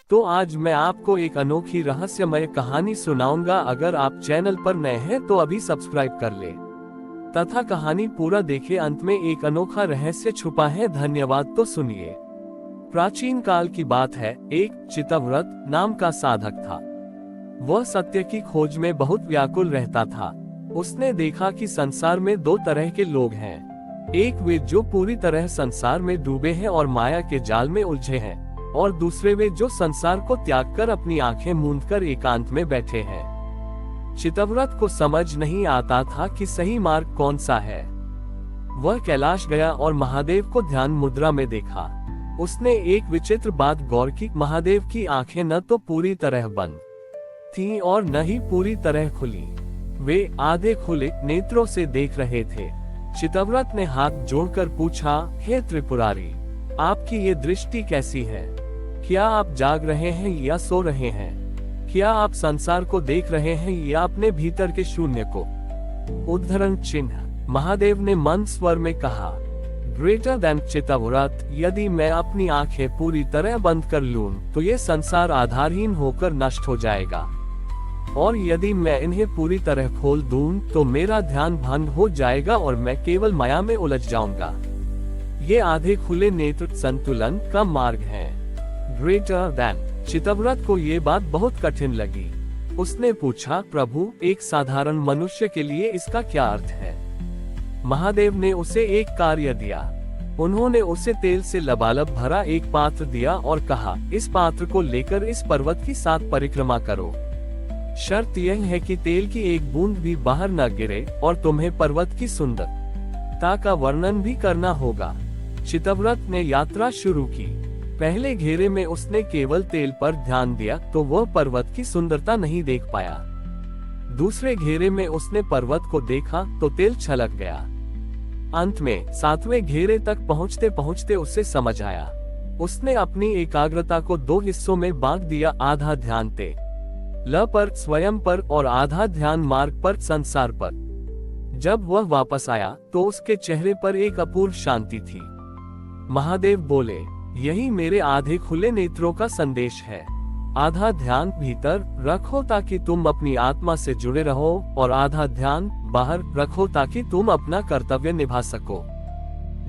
तो आज मैं आपको एक अनोखी रहस्यमय कहानी सुनाऊंगा। अगर आप चैनल पर नए हैं तो अभी सब्सक्राइब कर ले तथा कहानी पूरा देखें। अंत में एक अनोखा रहस्य छुपा है। धन्यवाद। तो सुनिए। प्राचीन काल की बात है। एक चितव्रत नाम का साधक था। वह सत्य की खोज में बहुत व्याकुल रहता था। उसने देखा कि संसार में दो तरह के लोग हैं। एक वे जो पूरी तरह संसार में डूबे हैं और माया के जाल में उलझे हैं, और दूसरे वे जो संसार को त्याग कर अपनी आंखें मूंदकर एकांत में बैठे हैं। चितव्रत को समझ नहीं आता था कि सही मार्ग कौन सा है। वह कैलाश गया और महादेव को ध्यान मुद्रा में देखा। उसने एक विचित्र बात गौर की। महादेव की आंखें न तो पूरी तरह बंद थीं और न ही पूरी तरह खुली। वे आधे खुले नेत्रों से देख रहे थे। चितव्रत ने हाथ जोड़कर पूछा, हे त्रिपुरारी, आपकी ये दृष्टि कैसी है? क्या आप जाग रहे हैं या सो रहे हैं? क्या आप संसार को देख रहे हैं या अपने भीतर के शून्य को? उद्धरण चिन्ह। महादेव ने मंद स्वर में कहा, ग्रेटर देन चितव्रत, यदि मैं अपनी आंखें पूरी तरह बंद कर लूं तो ये संसार आधारहीन होकर नष्ट हो जाएगा, और यदि मैं इन्हें पूरी तरह खोल दूं तो मेरा ध्यान भंग हो जाएगा और मैं केवल माया में उलझ जाऊंगा। ये आधे खुले नेत्र संतुलन का मार्ग है। Greater than. चितव्रत को ये बात बहुत कठिन लगी। उसने पूछा, प्रभु, एक साधारण मनुष्य के लिए इसका क्या अर्थ है? महादेव ने उसे एक कार्य दिया। उन्होंने उसे तेल से लबालब भरा एक पात्र दिया और कहा, इस पात्र को लेकर इस पर्वत की 7 परिक्रमा करो। शर्त यह है कि तेल की एक बूंद भी बाहर न गिरे, और तुम्हें पर्वत की सुंदरता का वर्णन भी करना होगा। चितव्रत ने यात्रा शुरू की। पहले घेरे में उसने केवल तेल पर ध्यान दिया तो वह पर्वत की सुंदरता नहीं देख पाया। दूसरे घेरे में उसने पर्वत को देखा तो तेल छलक गया। अंत में 7वें घेरे तक पहुंचते पहुंचते उसे समझ आया। उसने अपनी एकाग्रता को 2 हिस्सों में बांट दिया, आधा ध्यान ते ल पर, स्वयं पर, और आधा ध्यान मार्ग पर, संसार पर। जब वह वापस आया तो उसके चेहरे पर एक अपूर्व शांति थी। महादेव बोले, यही मेरे आधे खुले नेत्रों का संदेश है। आधा ध्यान भीतर रखो ताकि तुम अपनी आत्मा से जुड़े रहो, और आधा ध्यान बाहर रखो ताकि तुम अपना कर्तव्य निभा सको।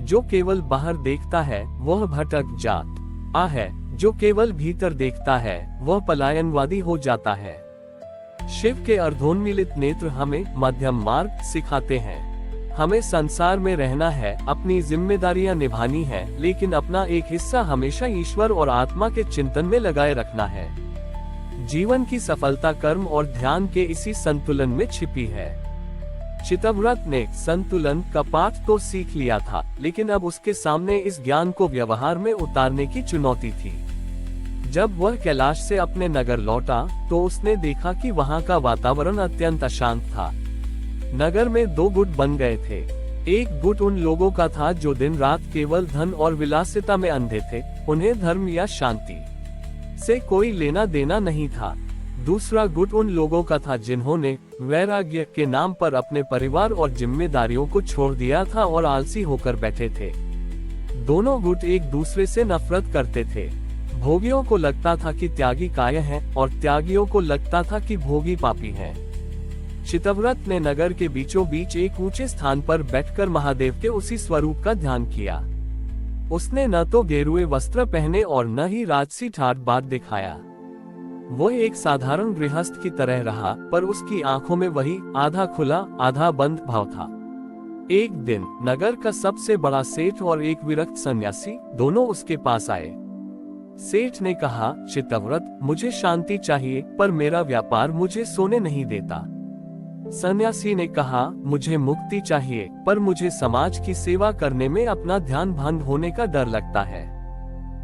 जो केवल बाहर देखता है वह भटक जाता है, जो केवल भीतर देखता है वह पलायनवादी हो जाता है। शिव के अर्धोन्मीलित नेत्र हमें मध्यम मार्ग सिखाते हैं। हमें संसार में रहना है, अपनी जिम्मेदारियां निभानी है, लेकिन अपना एक हिस्सा हमेशा ईश्वर और आत्मा के चिंतन में लगाए रखना है। जीवन की सफलता कर्म और ध्यान के इसी संतुलन में छिपी है। चितव्रत ने संतुलन का पाठ तो सीख लिया था, लेकिन अब उसके सामने इस ज्ञान को व्यवहार में उतारने की चुनौती थी। जब वह कैलाश से अपने नगर लौटा तो उसने देखा कि वहां का वातावरण अत्यंत अशांत था। नगर में 2 गुट बन गए थे। एक गुट उन लोगों का था जो दिन रात केवल धन और विलासिता में अंधे थे। उन्हें धर्म या शांति से कोई लेना देना नहीं था। दूसरा गुट उन लोगों का था जिन्होंने वैराग्य के नाम पर अपने परिवार और जिम्मेदारियों को छोड़ दिया था और आलसी होकर बैठे थे। दोनों गुट एक दूसरे से नफरत करते थे। भोगियों को लगता था कि त्यागी कायर हैं, और त्यागियों को लगता था कि भोगी पापी हैं। चितव्रत ने नगर के बीचों बीच एक ऊंचे स्थान पर बैठकर महादेव के उसी स्वरूप का ध्यान किया। उसने न तो गेरुए वस्त्र पहने और न ही राजसी ठाट बाट दिखाया। वो एक साधारण गृहस्थ की तरह रहा, पर उसकी आंखों में वही आधा खुला आधा बंद भाव था। एक दिन नगर का सबसे बड़ा सेठ और एक विरक्त सन्यासी दोनों उसके पास आए। सेठ ने कहा, चितव्रत, मुझे शांति चाहिए, पर मेरा व्यापार मुझे सोने नहीं देता। सन्यासी ने कहा, मुझे मुक्ति चाहिए, पर मुझे समाज की सेवा करने में अपना ध्यान भंग होने का डर लगता है।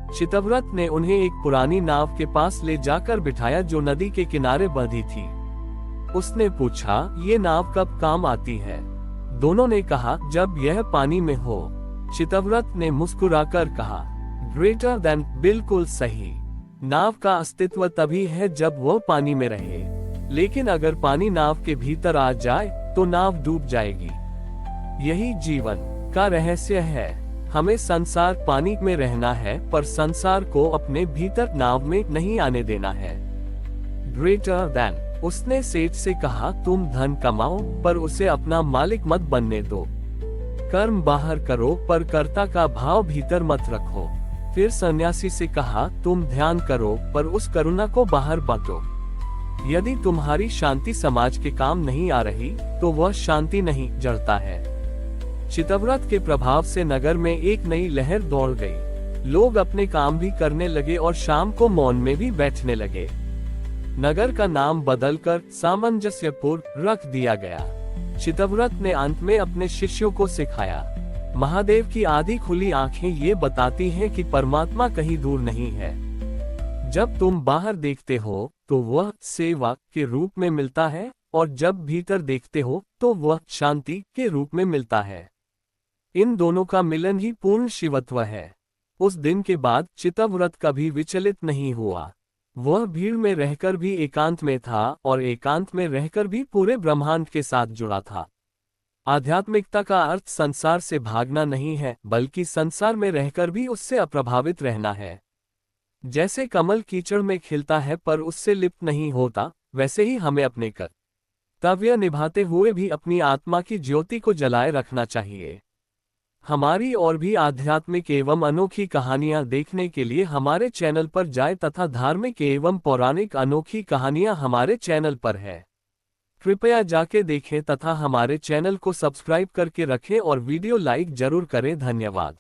चितव्रत ने उन्हें एक पुरानी नाव के पास ले जाकर बिठाया जो नदी के किनारे बंधी थी। उसने पूछा, ये नाव कब काम आती है? दोनों ने कहा, जब यह पानी में हो। चितव्रत ने मुस्कुराकर कहा, ग्रेटर देन, बिल्कुल सही। नाव का अस्तित्व तभी है जब वह पानी में रहे, लेकिन अगर पानी नाव के भीतर आ जाए तो नाव डूब जाएगी। यही जीवन का रहस्य है। हमें संसार पानी में रहना है, पर संसार को अपने भीतर नाव में नहीं आने देना है। ग्रेटर देन, उसने सेठ से कहा, तुम धन कमाओ पर उसे अपना मालिक मत बनने दो। कर्म बाहर करो पर कर्ता का भाव भीतर मत रखो। फिर सन्यासी से कहा, तुम ध्यान करो पर उस करुणा को बाहर बांटो। यदि तुम्हारी शांति समाज के काम नहीं आ रही तो वह शांति नहीं जड़ता है। चितव्रत के प्रभाव से नगर में एक नई लहर दौड़ गई। लोग अपने काम भी करने लगे और शाम को मौन में भी बैठने लगे। नगर का नाम बदलकर सामंजस्यपुर रख दिया गया। चितव्रत ने अंत में अपने शिष्यों को सिखाया, महादेव की आधी खुली आंखें ये बताती हैं कि परमात्मा कहीं दूर नहीं है। जब तुम बाहर देखते हो तो वह सेवा के रूप में मिलता है, और जब भीतर देखते हो तो वह शांति के रूप में मिलता है। इन दोनों का मिलन ही पूर्ण शिवत्व है। उस दिन के बाद चितव्रत कभी विचलित नहीं हुआ। वह भीड़ में रहकर भी एकांत में था और एकांत में रहकर भी पूरे ब्रह्मांड के साथ जुड़ा था। आध्यात्मिकता का अर्थ संसार से भागना नहीं है, बल्कि संसार में रहकर भी उससे अप्रभावित रहना है। जैसे कमल कीचड़ में खिलता है पर उससे लिप्त नहीं होता, वैसे ही हमें अपने कर्तव्य निभाते हुए भी अपनी आत्मा की ज्योति को जलाए रखना चाहिए। हमारी और भी आध्यात्मिक एवं अनोखी कहानियां देखने के लिए हमारे चैनल पर जाएं तथा धार्मिक एवं पौराणिक अनोखी कहानियां हमारे चैनल पर है। कृपया जाके देखें तथा हमारे चैनल को सब्सक्राइब करके रखें और वीडियो लाइक जरूर करें। धन्यवाद।